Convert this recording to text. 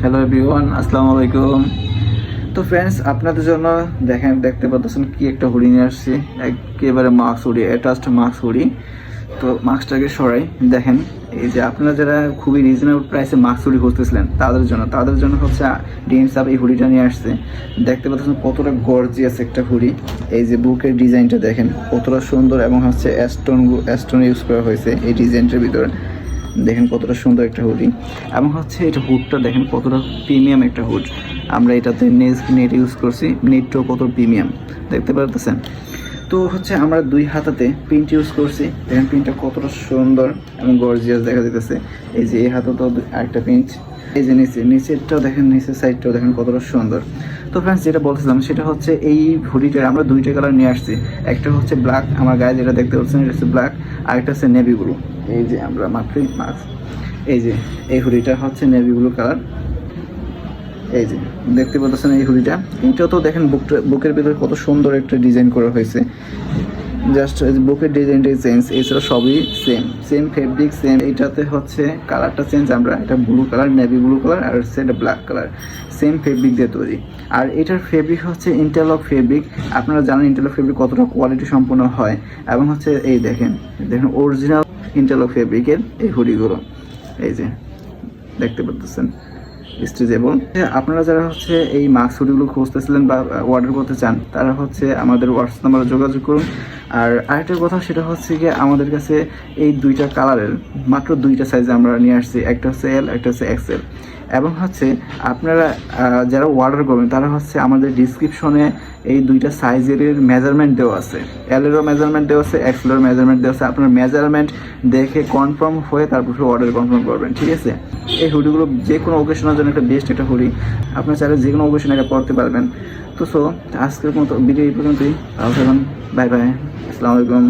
Hello everyone, আসসালামু আলাইকুম। তো ফ্রেন্ডস, আপনাদের জন্য দেখতে পাচ্ছেন কি একটা হুডি নিয়ে আসছি। একেবারে mask hoodie, attached mask hoodie. তো মাস্কটাকে সরাই, দেখেন এই যে আপনারা যারা খুবই রিজনেবল প্রাইসে মাস্ক হুডি খুঁজতেছিলেন তাদের জন্য হচ্ছে ডিএমস আপ এই হুডিটা নিয়ে আসছে। দেখতে পাচ্ছেন কতটা গর্জিয়াস একটা হুডি। এই যে বুকের ডিজাইনটা দেখেন কতটা সুন্দর, এবং হচ্ছে অ্যাস্টোন ইউজ করা হয়েছে এই ডিজাইনটার ভিতরে। দেখেন কতটা সুন্দর একটা হুডি, এবং হচ্ছে এটা হুডটা দেখেন কতটা প্রিমিয়াম একটা হুড। আমরা এটাতে নেট ইউজ করছি, নেটটাও কত প্রিমিয়াম দেখতে পারতেছেন। তো হচ্ছে আমরা দুই হাতাতে প্রিন্ট ইউজ করছি, দেখেন প্রিন্টটা কতটা সুন্দর এবং গর্জিয়াস দেখা যেতেছে। এই যে এই হাতাতেও আরেকটা প্রিন্ট, এই যে নিচেরটাও দেখেন, নিচের সাইডটাও দেখেন কতটা সুন্দর। তো ফ্রেন্ডস, যেটা বলছিলাম সেটা হচ্ছে এই হুডিটার আমরা দুইটা কালার নিয়ে আসছি। একটা হচ্ছে ব্ল্যাক, আমার গায়ে যেটা দেখতে পাচ্ছেন এটা হচ্ছে ব্ল্যাক, আর একটা হচ্ছে নেভি ব্লু। এই যে আমরা মাত্রই এই যে এই হুডিটা হচ্ছে নেভি ব্লু কালার। এই যে দেখতে পাচ্ছেন এই হুডিটা, এইটাও তো দেখেন বুকের ভিতরে কত সুন্দর একটা ডিজাইন করা হয়েছে। জাস্ট বুকের ডিজাইনটাই চেঞ্জ, এছাড়া সবই সেম ফেব্রিক সেম। এইটাতে হচ্ছে কালারটা চেঞ্জ, আমরা এটা blue colour, navy blue colour, আর হচ্ছে এটা ব্ল্যাক কালার, সেম ফেব্রিক দিয়ে তৈরি। আর এটার ফেব্রিক হচ্ছে ইন্টারলক ফেব্রিক। আপনারা জানেন ইন্টারলক ফেব্রিক কতটা কোয়ালিটি সম্পন্ন হয়, এবং হচ্ছে এই দেখেন অরিজিনাল ইন্টারলক ফেব্রিকের এই হুডিগুলো। এই যে দেখতে পাচ্ছেন স্ট্রেচেবল। আপনারা যারা হচ্ছে এই মাস্ক হুডিগুলো খুঁজতেছিলেন বা অর্ডার করতে চান, তারা হচ্ছে আমাদের হোয়াটসঅ্যাপ নাম্বারে যোগাযোগ করুন। আর আরেকটা কথা, সেটা হচ্ছে কি আমাদের কাছে এই দুইটা কালারের মাত্র দুইটা সাইজে আমরা নিয়ে আসছি, একটা হচ্ছে এল, একটা হচ্ছে এক্সেল। এবং হচ্ছে আপনারা যারা অর্ডার করবেন তারা হচ্ছে আমাদের ডিসক্রিপশনে এই দুইটা সাইজের মেজারমেন্ট দেওয়া আছে, এলেরও মেজারমেন্ট দেওয়া আছে, এক্সেলের মেজারমেন্ট দেওয়া আছে। আপনার মেজারমেন্ট দেখে কনফার্ম হয়ে তারপর অর্ডার কনফার্ম করবেন, ঠিক আছে? এই হুডিগুলো যে কোনো ওকেশনের জন্য একটা বেস্ট একটা হুডি, আপনার চাইলে যে কোনো ওকেশনে এটা পড়তে পারবেন। তো আজকের মতো ভিডিও এই পর্যন্তই। ভালো থাকুন, বাই বাই, আসসালামু আলাইকুম।